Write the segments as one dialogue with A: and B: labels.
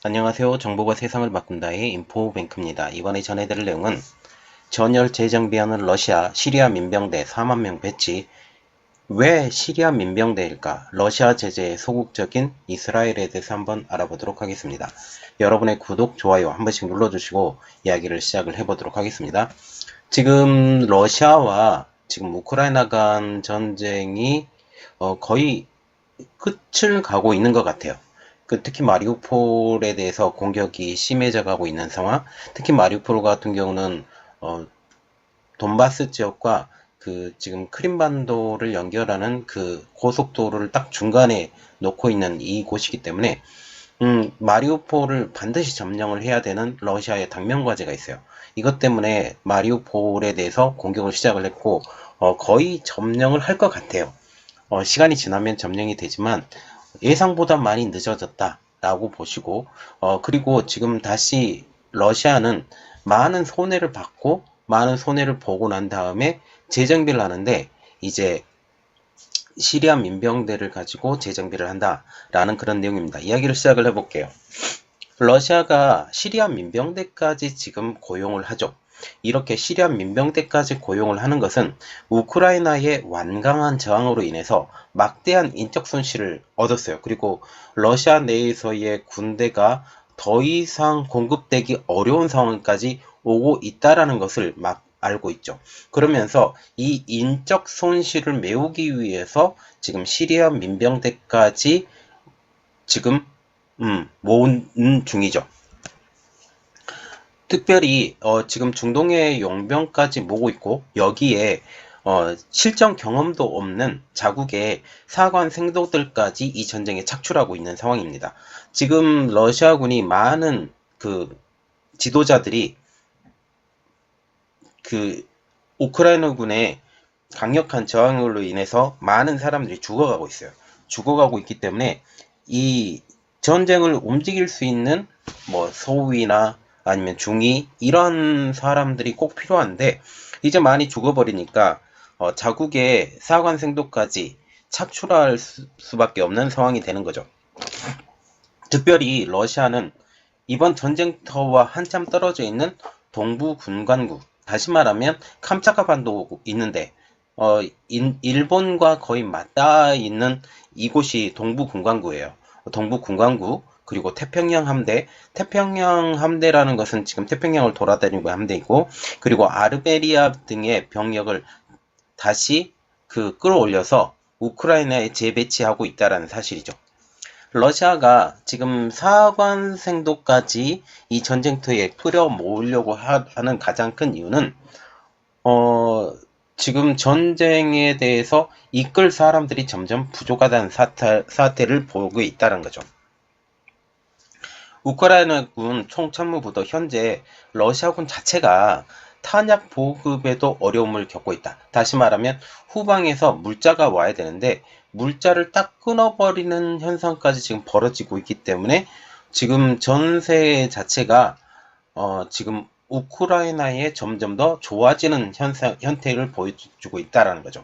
A: 안녕하세요. 정보가 세상을 바꾼다의 인포뱅크입니다. 이번에 전해드릴 내용은 전열 재정비하는 러시아, 시리아 민병대 4만 명 배치. 왜 시리아 민병대일까? 러시아 제재에 소극적인 이스라엘에 대해서 한번 알아보도록 하겠습니다. 여러분의 구독, 좋아요 한 번씩 눌러주시고 이야기를 시작을 해보도록 하겠습니다. 지금 러시아와 지금 우크라이나 간 전쟁이 거의 끝을 가고 있는 것 같아요. 특히 마리우폴에 대해서 공격이 심해져 가고 있는 상황. 특히 마리우폴 같은 경우는 돈바스 지역과 지금 크림반도를 연결하는 그 고속도로를 딱 중간에 놓고 있는 이곳이기 때문에 마리우폴을 반드시 점령을 해야 되는 러시아의 당면 과제가 있어요. 이것 때문에 마리우폴에 대해서 공격을 시작을 했고 거의 점령을 할 것 같아요. 시간이 지나면 점령이 되지만 예상보다 많이 늦어졌다 라고 보시고 그리고 지금 다시 러시아는 많은 손해를 받고 많은 손해를 보고 난 다음에 재정비를 하는데 이제 시리아 민병대를 가지고 재정비를 한다라는 그런 내용입니다. 이야기를 시작을 해볼게요. 러시아가 시리아 민병대까지 지금 고용을 하죠. 이렇게 시리아 민병대까지 고용을 하는 것은 우크라이나의 완강한 저항으로 인해서 막대한 인적 손실을 얻었어요. 그리고 러시아 내에서의 군대가 더 이상 공급되기 어려운 상황까지 오고 있다라는 것을 막 알고 있죠. 그러면서 이 인적 손실을 메우기 위해서 지금 시리아 민병대까지 지금 모으는 중이죠. 특별히 지금 중동의 용병까지 모으고 있고 여기에 실전 경험도 없는 자국의 사관 생도들까지 이 전쟁에 착출하고 있는 상황입니다. 지금 러시아군이 많은 지도자들이 우크라이나군의 강력한 저항으로 인해서 많은 사람들이 죽어가고 있어요. 죽어가고 있기 때문에 이 전쟁을 움직일 수 있는 소위나 아니면 중위 이런 사람들이 꼭 필요한데 이제 많이 죽어버리니까 자국의 사관생도까지 착출할 수밖에 없는 상황이 되는 거죠. 특별히 러시아는 이번 전쟁터와 한참 떨어져 있는 동부 군관국, 다시 말하면 캄차카 반도 있는데 일본과 거의 맞닿아 있는 이곳이 동부 군관구예요. 동부 군관구 그리고 태평양 함대, 태평양 함대라는 것은 지금 태평양을 돌아다니고 함대이고 그리고 아르메니아 등의 병력을 다시 끌어올려서 우크라이나에 재배치하고 있다는 사실이죠. 러시아가 지금 사관생도까지 이 전쟁터에 끌어모으려고 하는 가장 큰 이유는 지금 전쟁에 대해서 이끌 사람들이 점점 부족하다는 사태를 보고 있다는 거죠. 우크라이나군 총참모부도 현재 러시아군 자체가 탄약 보급에도 어려움을 겪고 있다. 다시 말하면 후방에서 물자가 와야 되는데 물자를 딱 끊어버리는 현상까지 지금 벌어지고 있기 때문에 지금 전세 자체가 지금 우크라이나에 점점 더 좋아지는 형태를 보여주고 있다는 거죠.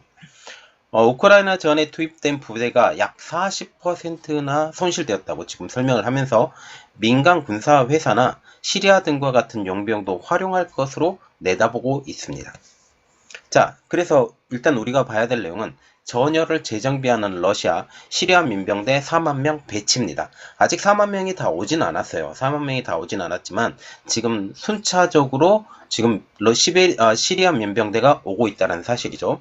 A: 우크라이나 전에 투입된 부대가 약 40%나 손실되었다고 지금 설명을 하면서 민간 군사 회사나 시리아 등과 같은 용병도 활용할 것으로 내다보고 있습니다. 자, 그래서 일단 우리가 봐야 될 내용은 전열을 재정비하는 러시아, 시리아 민병대 4만 명 배치입니다. 아직 4만 명이 다 오진 않았어요. 4만 명이 다 오진 않았지만 지금 순차적으로 지금 시리아 민병대가 오고 있다는 사실이죠.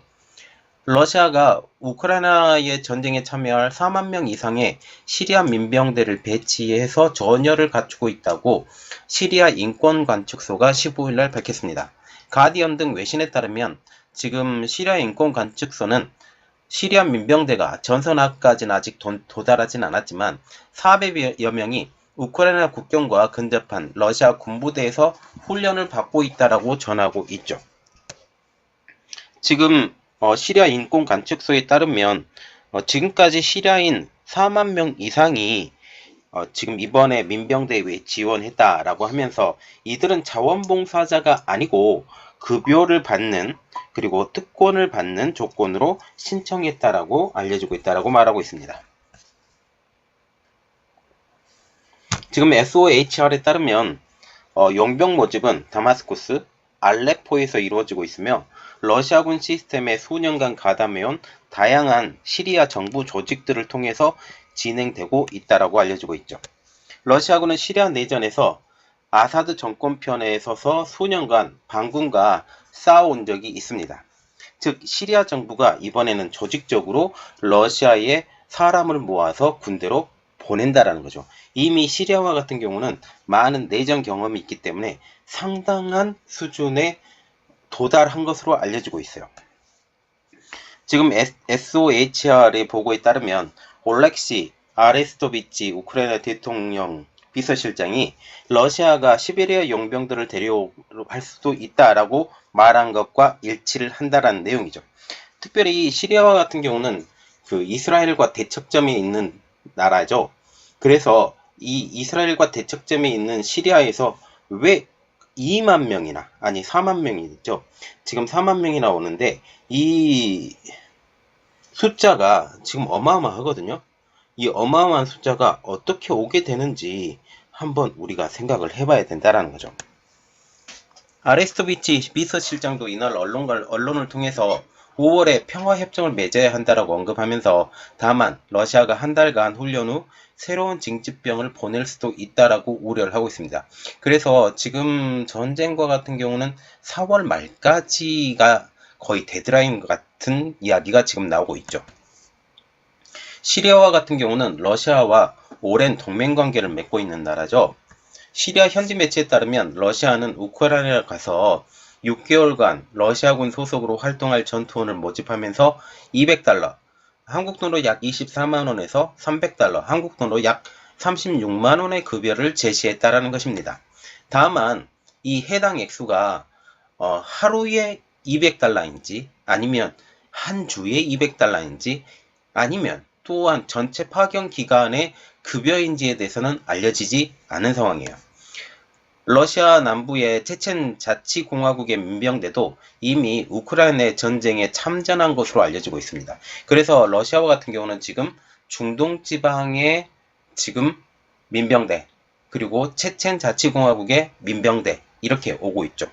A: 러시아가 우크라이나의 전쟁에 참여할 4만 명 이상의 시리아 민병대를 배치해서 전열을 갖추고 있다고 시리아 인권관측소가 15일 날 밝혔습니다. 가디언 등 외신에 따르면 지금 시리아 인권관측소는 시리아 민병대가 전선까지는 아직 도달하진 않았지만 400여 명이 우크라이나 국경과 근접한 러시아 군부대에서 훈련을 받고 있다고 전하고 있죠. 지금 시리아 인권관측소에 따르면 지금까지 시리아인 4만 명 이상이 지금 이번에 민병대에 지원했다라고 하면서 이들은 자원봉사자가 아니고 급여를 받는 그리고 특권을 받는 조건으로 신청했다라고 알려지고 있다라고 말하고 있습니다. 지금 SOHR에 따르면 용병 모집은 다마스쿠스, 알레포에서 이루어지고 있으며 러시아군 시스템에 수년간 가담해온 다양한 시리아 정부 조직들을 통해서 진행되고 있다라고 알려지고 있죠. 러시아군은 시리아 내전에서 아사드 정권 편에 서서 수년간 반군과 싸워온 적이 있습니다. 즉 시리아 정부가 이번에는 조직적으로 러시아에 사람을 모아서 군대로 보낸다라는 거죠. 이미 시리아와 같은 경우는 많은 내전 경험이 있기 때문에 상당한 수준에 도달한 것으로 알려지고 있어요. 지금 SOHR의 보고에 따르면 올렉시 아레스토비치 우크라이나 대통령 비서실장이 러시아가 시베리아 용병들을 데려올 수도 있다라고 말한 것과 일치를 한다라는 내용이죠. 특별히 시리아와 같은 경우는 그 이스라엘과 대척점에 있는 나라죠. 그래서 이 이스라엘과 대척점에 있는 시리아에서 왜 2만 명이나 아니 4만 명이죠. 지금 4만 명이 나오는데 이 숫자가 지금 어마어마하거든요. 이 어마어마한 숫자가 어떻게 오게 되는지 한번 우리가 생각을 해봐야 된다는 거죠. 아레스토비치 비서실장도 이날 언론을 통해서 5월에 평화협정을 맺어야 한다라고 언급하면서 다만 러시아가 한 달간 훈련 후 새로운 징집병을 보낼 수도 있다라고 우려를 하고 있습니다. 그래서 지금 전쟁과 같은 경우는 4월 말까지가 거의 데드라인 같은 이야기가 지금 나오고 있죠. 시리아와 같은 경우는 러시아와 오랜 동맹관계를 맺고 있는 나라죠. 시리아 현지 매체에 따르면 러시아는 우크라이나에 가서 6개월간 러시아군 소속으로 활동할 전투원을 모집하면서 200달러, 한국 돈으로 약 24만원에서 300달러, 한국 돈으로 약 36만원의 급여를 제시했다라는 것입니다. 다만 이 해당 액수가 하루에 200달러인지 아니면 한 주에 200달러인지 아니면 또한 전체 파견 기간의 급여인지에 대해서는 알려지지 않은 상황이에요. 러시아 남부의 체첸 자치공화국의 민병대도 이미 우크라이나 전쟁에 참전한 것으로 알려지고 있습니다. 그래서 러시아와 같은 경우는 지금 중동 지방의 지금 민병대 그리고 체첸 자치공화국의 민병대 이렇게 오고 있죠.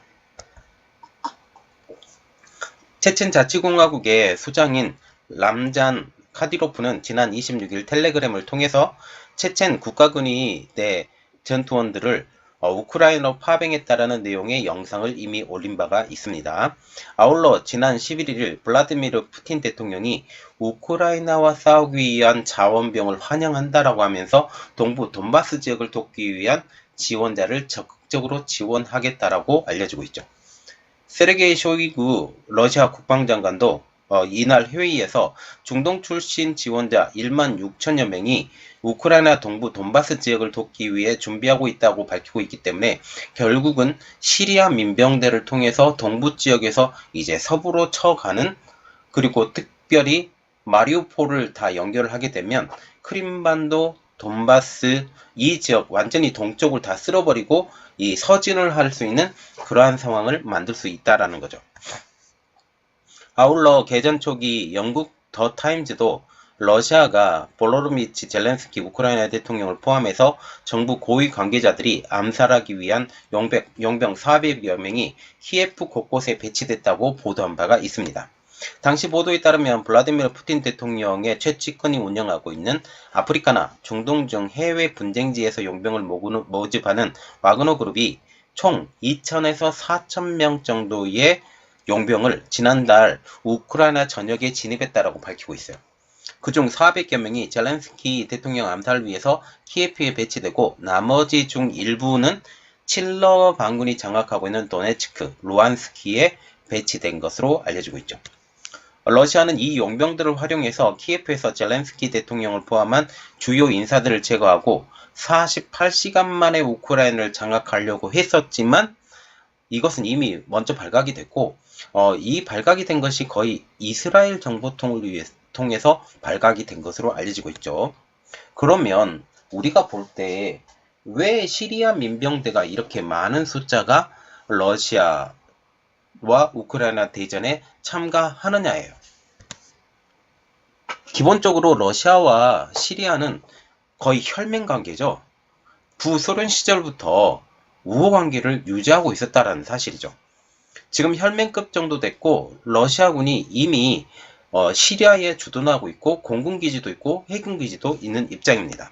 A: 체첸 자치공화국의 수장인 람잔 카디로프는 지난 26일 텔레그램을 통해서 체첸 국가군이 내 전투원들을 우크라이나로 파병했다라는 내용의 영상을 이미 올린 바가 있습니다. 아울러 지난 11일 블라디미르 푸틴 대통령이 우크라이나와 싸우기 위한 자원병을 환영한다라고 하면서 동부 돈바스 지역을 돕기 위한 지원자를 적극적으로 지원하겠다라고 알려지고 있죠. 세르게이 쇼이구 러시아 국방장관도 이날 회의에서 중동 출신 지원자 1만 6천여 명이 우크라이나 동부 돈바스 지역을 돕기 위해 준비하고 있다고 밝히고 있기 때문에 결국은 시리아 민병대를 통해서 동부 지역에서 이제 서부로 쳐가는 그리고 특별히 마리우폴을 다 연결을 하게 되면 크림반도, 돈바스 이 지역 완전히 동쪽을 다 쓸어버리고 이 서진을 할 수 있는 그러한 상황을 만들 수 있다라는 거죠. 아울러 개전 초기 영국 더 타임즈도 러시아가 볼로르미치 젤렌스키 우크라이나 대통령을 포함해서 정부 고위 관계자들이 암살하기 위한 용병 400여 명이 키예프 곳곳에 배치됐다고 보도한 바가 있습니다. 당시 보도에 따르면 블라디미르 푸틴 대통령의 최측근이 운영하고 있는 아프리카나 중동 중 해외 분쟁지에서 용병을 모집하는 와그너 그룹이 총 2,000에서 4,000명 정도의 용병을 지난달 우크라이나 전역에 진입했다라고 밝히고 있어요. 그중 400여 명이 젤렌스키 대통령 암살을 위해서 키예프에 배치되고 나머지 중 일부는 칠러 반군이 장악하고 있는 도네츠크, 루안스키에 배치된 것으로 알려지고 있죠. 러시아는 이 용병들을 활용해서 키예프에서 젤렌스키 대통령을 포함한 주요 인사들을 제거하고 48시간 만에 우크라이나를 장악하려고 했었지만 이것은 이미 먼저 발각이 됐고 이 발각이 된 것이 거의 이스라엘 정보통을 통해서 발각이 된 것으로 알려지고 있죠. 그러면 우리가 볼 때 왜 시리아 민병대가 이렇게 많은 숫자가 러시아와 우크라이나 대전에 참가하느냐예요. 기본적으로 러시아와 시리아는 거의 혈맹 관계죠. 부소련 시절부터 우호 관계를 유지하고 있었다라는 사실이죠. 지금 혈맹급 정도 됐고 러시아군이 이미 시리아에 주둔하고 있고 공군기지도 있고 해군기지도 있는 입장입니다.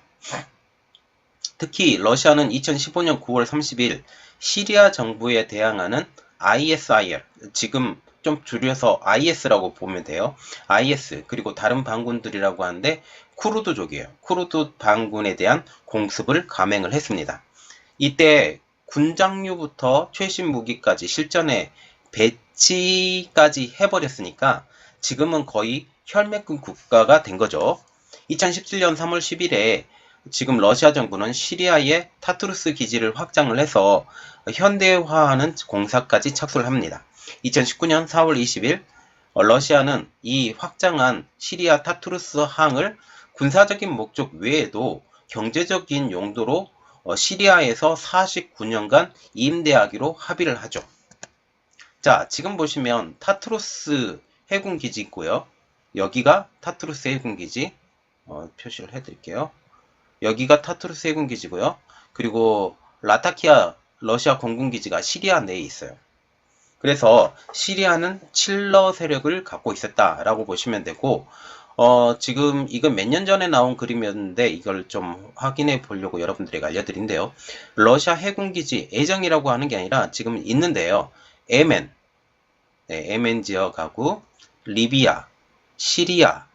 A: 특히 러시아는 2015년 9월 30일 시리아 정부에 대항하는 ISIL, 지금 좀 줄여서 IS라고 보면 돼요. IS, 그리고 다른 반군들이라고 하는데 쿠르드족이에요. 쿠르드 반군에 대한 공습을 감행을 했습니다. 이때 군장류부터 최신 무기까지 실전에 배치까지 해버렸으니까 지금은 거의 혈맥군 국가가 된 거죠. 2017년 3월 10일에 지금 러시아 정부는 시리아의 타투르스 기지를 확장을 해서 현대화하는 공사까지 착수를 합니다. 2019년 4월 20일 러시아는 이 확장한 시리아 타투르스 항을 군사적인 목적 외에도 경제적인 용도로 시리아에서 49년간 임대하기로 합의를 하죠. 자, 지금 보시면 타투르스 해군기지 있고요. 여기가 타투르스 해군기지, 표시를 해드릴게요. 여기가 타투르스 해군기지고요. 그리고 라타키아 러시아 공군기지가 시리아 내에 있어요. 그래서 시리아는 칠러 세력을 갖고 있었다라고 보시면 되고, 지금 이건 몇 년 전에 나온 그림이었는데 이걸 좀 확인해 보려고 여러분들에게 알려드린대요. 러시아 해군기지 애정이라고 하는 게 아니라 지금 있는데요. 예멘, 네, 예멘 지역하고 리비아, 시리아가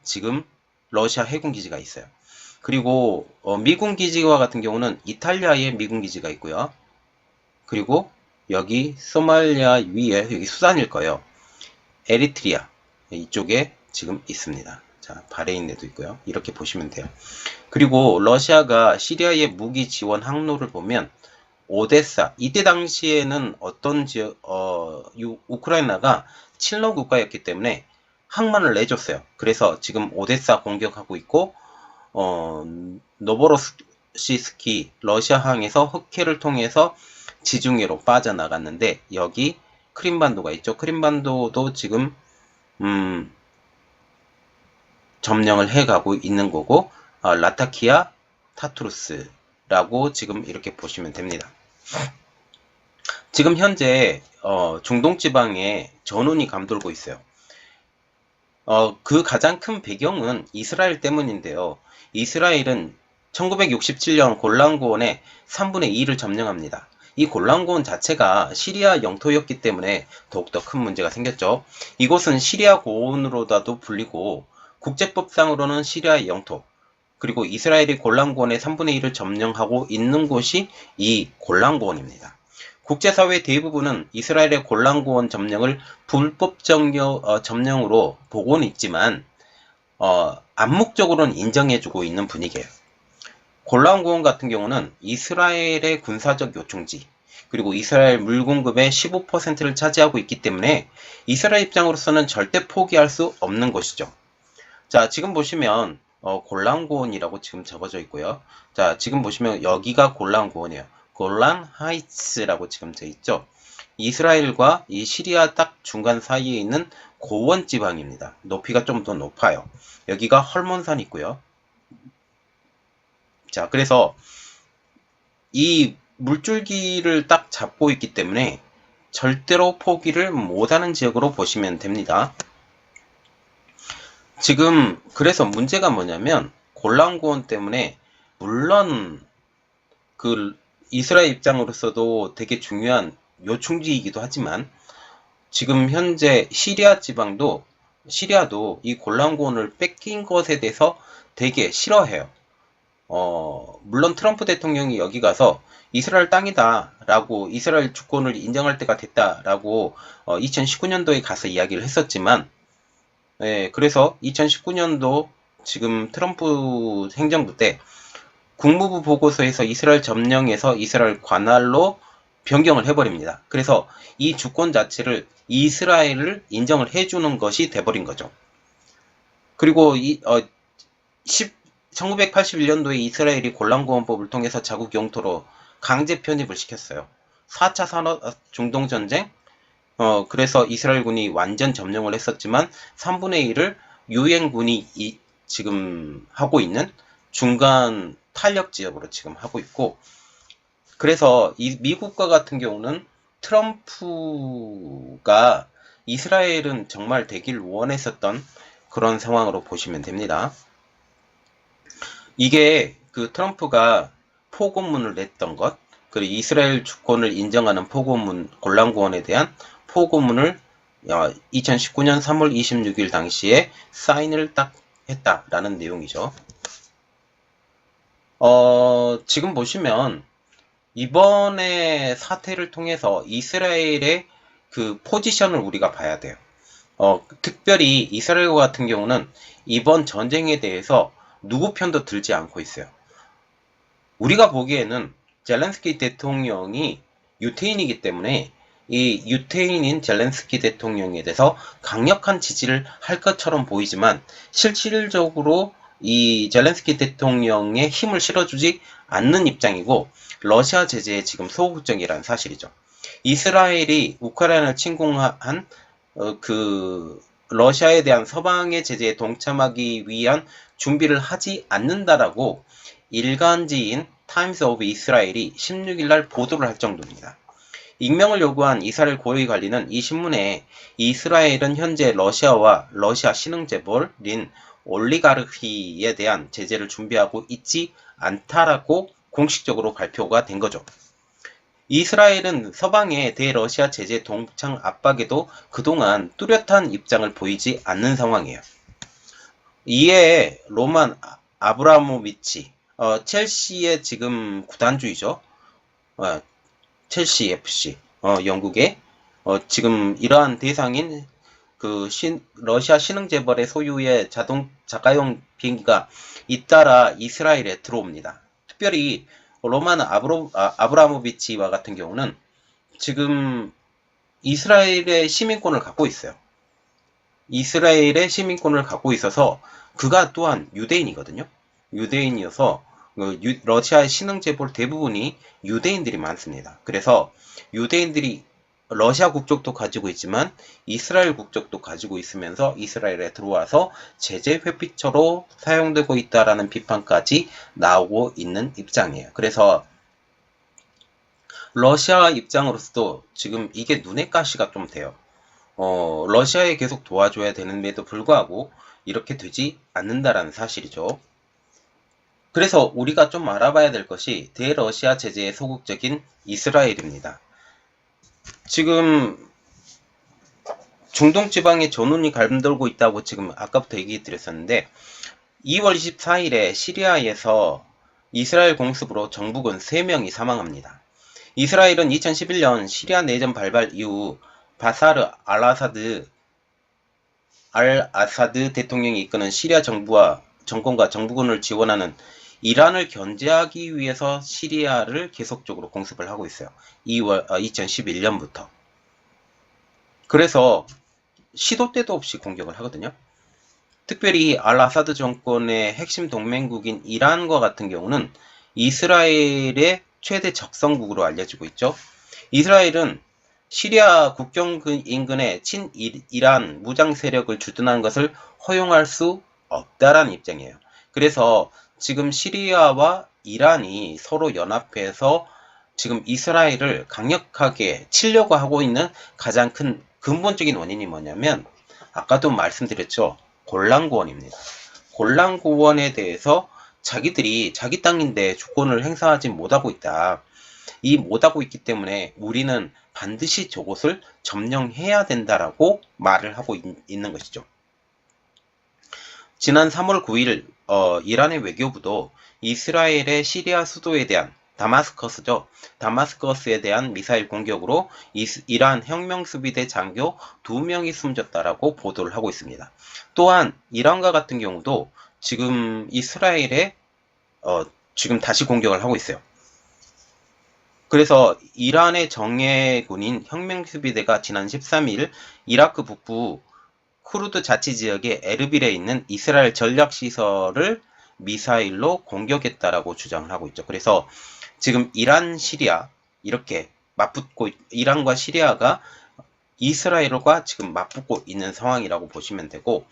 A: 지금 러시아 해군기지가 있어요. 그리고 미군 기지와 같은 경우는 이탈리아에 미군 기지가 있고요. 그리고 여기 소말리아 위에 여기 수단일 거예요. 에리트리아 이쪽에 지금 있습니다. 자, 바레인에도 있고요. 이렇게 보시면 돼요. 그리고 러시아가 시리아의 무기 지원 항로를 보면 오데사, 이때 당시에는 어떤 지역, 우크라이나가 친러 국가였기 때문에 항만을 내줬어요. 그래서 지금 오데사 공격하고 있고, 노보로시스키 러시아항에서 흑해를 통해서 지중해로 빠져나갔는데 여기 크림반도가 있죠. 크림반도도 지금 점령을 해가고 있는 거고, 라타키아 타투르스라고 지금 이렇게 보시면 됩니다. 지금 현재 중동 지방에 전운이 감돌고 있어요. 그 가장 큰 배경은 이스라엘 때문인데요. 이스라엘은 1967년 골란고원의 3분의 2를 점령합니다. 이 골란고원 자체가 시리아 영토였기 때문에 더욱더 큰 문제가 생겼죠. 이곳은 시리아 고원으로다도 불리고 국제법상으로는 시리아의 영토, 그리고 이스라엘이 골란고원의 3분의 1을 점령하고 있는 곳이 이 골란고원입니다. 국제사회 대부분은 이스라엘의 골란고원 점령을 불법 점령으로 보고는 있지만 암묵적으로는 인정해주고 있는 분위기예요. 골란고원 같은 경우는 이스라엘의 군사적 요충지, 그리고 이스라엘 물 공급의 15%를 차지하고 있기 때문에 이스라엘 입장으로서는 절대 포기할 수 없는 것이죠. 자, 지금 보시면 골란고원이라고 지금 적어져 있고요. 자, 지금 보시면 여기가 골란고원이에요. 골란 하이츠라고 지금 되어 있죠. 이스라엘과 이 시리아 딱 중간 사이에 있는 고원 지방입니다. 높이가 좀 더 높아요. 여기가 헐몬산이 있고요. 자, 그래서 이 물줄기를 딱 잡고 있기 때문에 절대로 포기를 못하는 지역으로 보시면 됩니다. 지금 그래서 문제가 뭐냐면 골란고원 때문에 물론 그 이스라엘 입장으로서도 되게 중요한 요충지이기도 하지만 지금 현재 시리아 지방도 시리아도 이 골란고원을 뺏긴 것에 대해서 되게 싫어해요. 물론 트럼프 대통령이 여기 가서 이스라엘 땅이다 라고 이스라엘 주권을 인정할 때가 됐다 라고 2019년도에 가서 이야기를 했었지만, 그래서 2019년도 지금 트럼프 행정부 때 국무부 보고서에서 이스라엘 점령에서 이스라엘 관할로 변경을 해버립니다. 그래서 이 주권 자체를 이스라엘을 인정을 해주는 것이 돼버린 거죠. 그리고 1981년도에 이스라엘이 골란고원법을 통해서 자국 영토로 강제 편입을 시켰어요. 4차 산업 중동 전쟁, 그래서 이스라엘군이 완전 점령을 했었지만 3분의 1을 유엔군이 지금 하고 있는 중간 탄력 지역으로 지금 하고 있고, 그래서 이 미국과 같은 경우는 트럼프가 이스라엘은 정말 되길 원했었던 그런 상황으로 보시면 됩니다. 이게 그 트럼프가 포고문을 냈던 것, 그리고 이스라엘 주권을 인정하는 포고문, 골란구원에 대한 포고문을 2019년 3월 26일 당시에 사인을 딱 했다라는 내용이죠. 지금 보시면 이번에 사태를 통해서 이스라엘의 그 포지션을 우리가 봐야 돼요. 특별히 이스라엘 같은 경우는 이번 전쟁에 대해서 누구 편도 들지 않고 있어요. 우리가 보기에는 젤렌스키 대통령이 유태인이기 때문에 이 유태인인 젤렌스키 대통령에 대해서 강력한 지지를 할 것처럼 보이지만 실질적으로 이 젤렌스키 대통령의 힘을 실어주지 않는 입장이고 러시아 제재에 지금 소극적이라는 사실이죠. 이스라엘이 우크라이나를 침공한 그 러시아에 대한 서방의 제재에 동참하기 위한 준비를 하지 않는다라고 일간지인 타임스 오브 이스라엘이 16일 날 보도를 할 정도입니다. 익명을 요구한 이스라엘 고위 관리는 이 신문에 이스라엘은 현재 러시아와 러시아 신흥재벌인 올리가르히에 대한 제재를 준비하고 있지 않다라고 공식적으로 발표가 된 거죠. 이스라엘은 서방의 대러시아 제재 동창 압박에도 그동안 뚜렷한 입장을 보이지 않는 상황이에요. 이에 로만 아브라모비치, 첼시의 지금 구단주이죠. 첼시 FC, 영국의 지금 이러한 대상인 그 러시아 신흥재벌의 소유의 자가용 비행기가 잇따라 이스라엘에 들어옵니다. 특별히 로만 아브라모비치와 같은 경우는 지금 이스라엘의 시민권을 갖고 있어요. 이스라엘의 시민권을 갖고 있어서 그가 또한 유대인이거든요. 유대인이어서 러시아의 신흥재벌 대부분이 유대인들이 많습니다. 그래서 유대인들이 러시아 국적도 가지고 있지만 이스라엘 국적도 가지고 있으면서 이스라엘에 들어와서 제재 회피처로 사용되고 있다라는 비판까지 나오고 있는 입장이에요. 그래서 러시아 입장으로서도 지금 이게 눈의 가시가 좀 돼요. 러시아에 계속 도와줘야 되는데도 불구하고 이렇게 되지 않는다라는 사실이죠. 그래서 우리가 좀 알아봐야 될 것이 대러시아 제재에 소극적인 이스라엘입니다. 지금 중동 지방에 전운이 감돌고 있다고 지금 아까부터 얘기 드렸었는데 2월 24일에 시리아에서 이스라엘 공습으로 정부군 3명이 사망합니다. 이스라엘은 2011년 시리아 내전 발발 이후 바사르 알아사드 대통령이 이끄는 시리아 정권과 정부군을 지원하는 이란을 견제하기 위해서 시리아를 계속적으로 공습을 하고 있어요. 2011년부터. 그래서 시도 때도 없이 공격을 하거든요. 특별히 알아사드 정권의 핵심 동맹국인 이란과 같은 경우는 이스라엘의 최대 적성국으로 알려지고 있죠. 이스라엘은 시리아 국경 인근에 친이란 무장 세력을 주둔한 것을 허용할 수 없다라는 입장이에요. 그래서 지금 시리아와 이란이 서로 연합해서 지금 이스라엘을 강력하게 치려고 하고 있는 가장 큰 근본적인 원인이 뭐냐면 아까도 말씀드렸죠. 골란구원입니다. 골란구원에 대해서 자기들이 자기 땅인데 주권을 행사하지 못하고 있다. 이 못하고 있기 때문에 우리는 반드시 저곳을 점령해야 된다라고 말을 하고 있는 것이죠. 지난 3월 9일 이란의 외교부도 이스라엘의 시리아 수도에 대한 다마스커스죠. 다마스커스에 대한 미사일 공격으로 이란 혁명수비대 장교 2명이 숨졌다라고 보도를 하고 있습니다. 또한 이란과 같은 경우도 지금 이스라엘에 지금 다시 공격을 하고 있어요. 그래서 이란의 정예군인 혁명수비대가 지난 13일 이라크 북부 쿠르드 자치지역의 에르빌에 있는 이스라엘 전략시설을 미사일로 공격했다라고 주장을 하고 있죠. 그래서 지금 이란, 시리아 이렇게 맞붙고 이란과 시리아가 이스라엘과 지금 맞붙고 있는 상황이라고 보시면 되고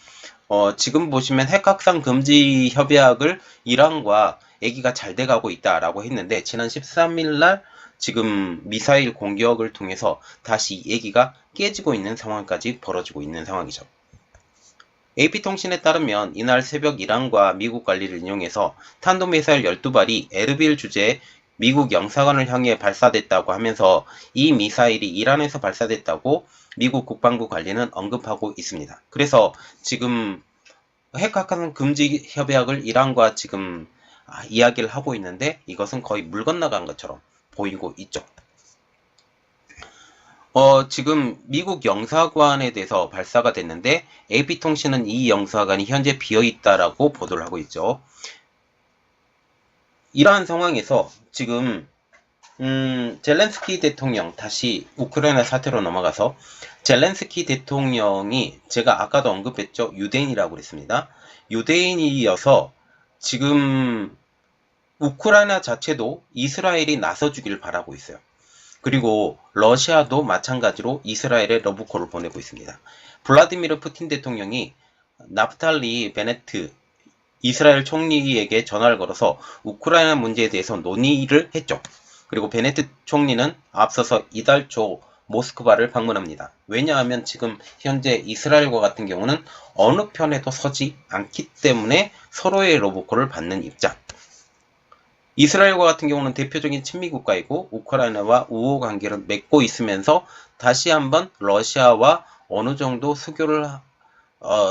A: 지금 보시면 핵 확산 금지 협약을 이란과 얘기가 잘 돼가고 있다라고 했는데 지난 13일 날 지금 미사일 공격을 통해서 다시 얘기가 깨지고 있는 상황까지 벌어지고 있는 상황이죠. AP통신에 따르면 이날 새벽 이란과 미국 관리를 인용해서 탄도미사일 12발이 에르빌 주재의 미국 영사관을 향해 발사됐다고 하면서 이 미사일이 이란에서 발사됐다고 미국 국방부 관리는 언급하고 있습니다. 그래서 지금 핵확산 금지 협약을 이란과 지금 이야기를 하고 있는데 이것은 거의 물 건너간 것처럼 보이고 있죠. 지금 미국 영사관에 대해서 발사가 됐는데 AP통신은 이 영사관이 현재 비어있다라고 보도를 하고 있죠. 이러한 상황에서 지금 젤렌스키 대통령, 다시 우크라이나 사태로 넘어가서 젤렌스키 대통령이 제가 아까도 언급했죠. 유대인이라고 그랬습니다. 유대인이어서 지금 우크라이나 자체도 이스라엘이 나서주길 바라고 있어요. 그리고 러시아도 마찬가지로 이스라엘에 러브콜을 보내고 있습니다. 블라디미르 푸틴 대통령이 나프탈리 베네트 이스라엘 총리에게 전화를 걸어서 우크라이나 문제에 대해서 논의를 했죠. 그리고 베네트 총리는 앞서서 이달 초 모스크바를 방문합니다. 왜냐하면 지금 현재 이스라엘과 같은 경우는 어느 편에도 서지 않기 때문에 서로의 러브콜을 받는 입장. 이스라엘과 같은 경우는 대표적인 친미 국가이고 우크라이나와 우호 관계를 맺고 있으면서 다시 한번 러시아와 어느 정도 수교를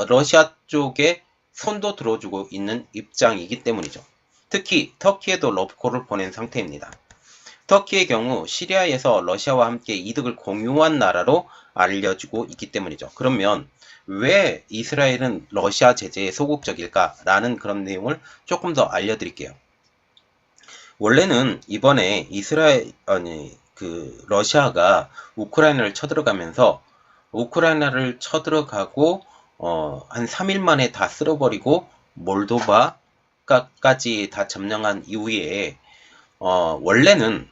A: 러시아 쪽에 손도 들어주고 있는 입장이기 때문이죠. 특히 터키에도 러브콜을 보낸 상태입니다. 터키의 경우 시리아에서 러시아와 함께 이득을 공유한 나라로 알려지고 있기 때문이죠. 그러면 왜 이스라엘은 러시아 제재에 소극적일까라는 그런 내용을 조금 더 알려드릴게요. 원래는 이번에 러시아가 우크라이나를 쳐들어가면서 우크라이나를 쳐들어가고 한 3일 만에 다 쓸어버리고 몰도바까지 다 점령한 이후에 원래는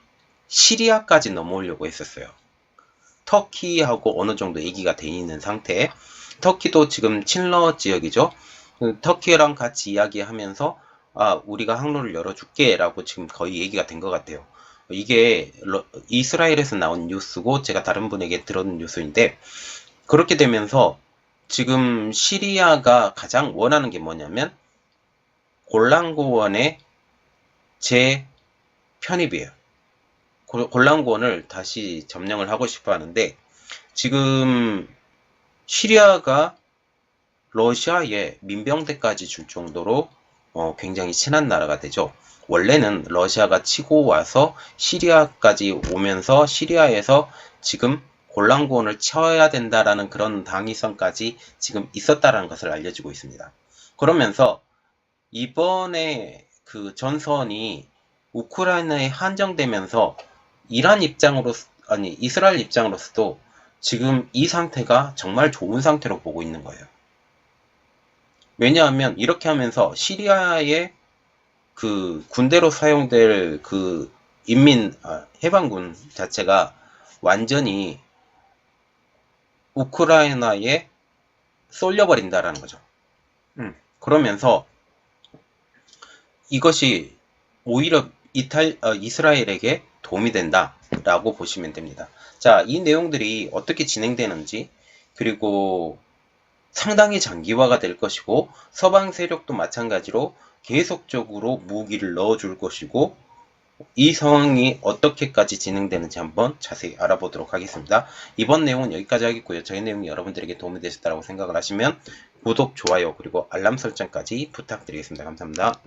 A: 시리아까지 넘어오려고 했었어요. 터키하고 어느 정도 얘기가 돼 있는 상태. 터키도 지금 친러 지역이죠. 터키랑 같이 이야기하면서 우리가 항로를 열어줄게 라고 지금 거의 얘기가 된 것 같아요. 이게 이스라엘에서 나온 뉴스고 제가 다른 분에게 들은 뉴스인데 그렇게 되면서 지금 시리아가 가장 원하는 게 뭐냐면 골란고원의 재편입이에요. 골란고원을 다시 점령을 하고 싶어 하는데 지금 시리아가 러시아에 민병대까지 줄 정도로 굉장히 친한 나라가 되죠. 원래는 러시아가 치고 와서 시리아까지 오면서 시리아에서 지금 골란고원을 쳐야 된다라는 그런 당위성까지 지금 있었다라는 것을 알려지고 있습니다. 그러면서 이번에 그 전선이 우크라이나에 한정되면서 이스라엘 입장으로서도 지금 이 상태가 정말 좋은 상태로 보고 있는 거예요. 왜냐하면 이렇게 하면서 시리아의 그 군대로 사용될 그 해방군 자체가 완전히 우크라이나에 쏠려버린다라는 거죠. 그러면서 이것이 오히려 이스라엘에게 도움이 된다라고 보시면 됩니다. 자, 이 내용들이 어떻게 진행되는지 그리고 상당히 장기화가 될 것이고 서방 세력도 마찬가지로 계속적으로 무기를 넣어줄 것이고 이 상황이 어떻게까지 진행되는지 한번 자세히 알아보도록 하겠습니다. 이번 내용은 여기까지 하겠고요. 저희 내용이 여러분들에게 도움이 되셨다고 생각을 하시면 구독, 좋아요 그리고 알람 설정까지 부탁드리겠습니다. 감사합니다.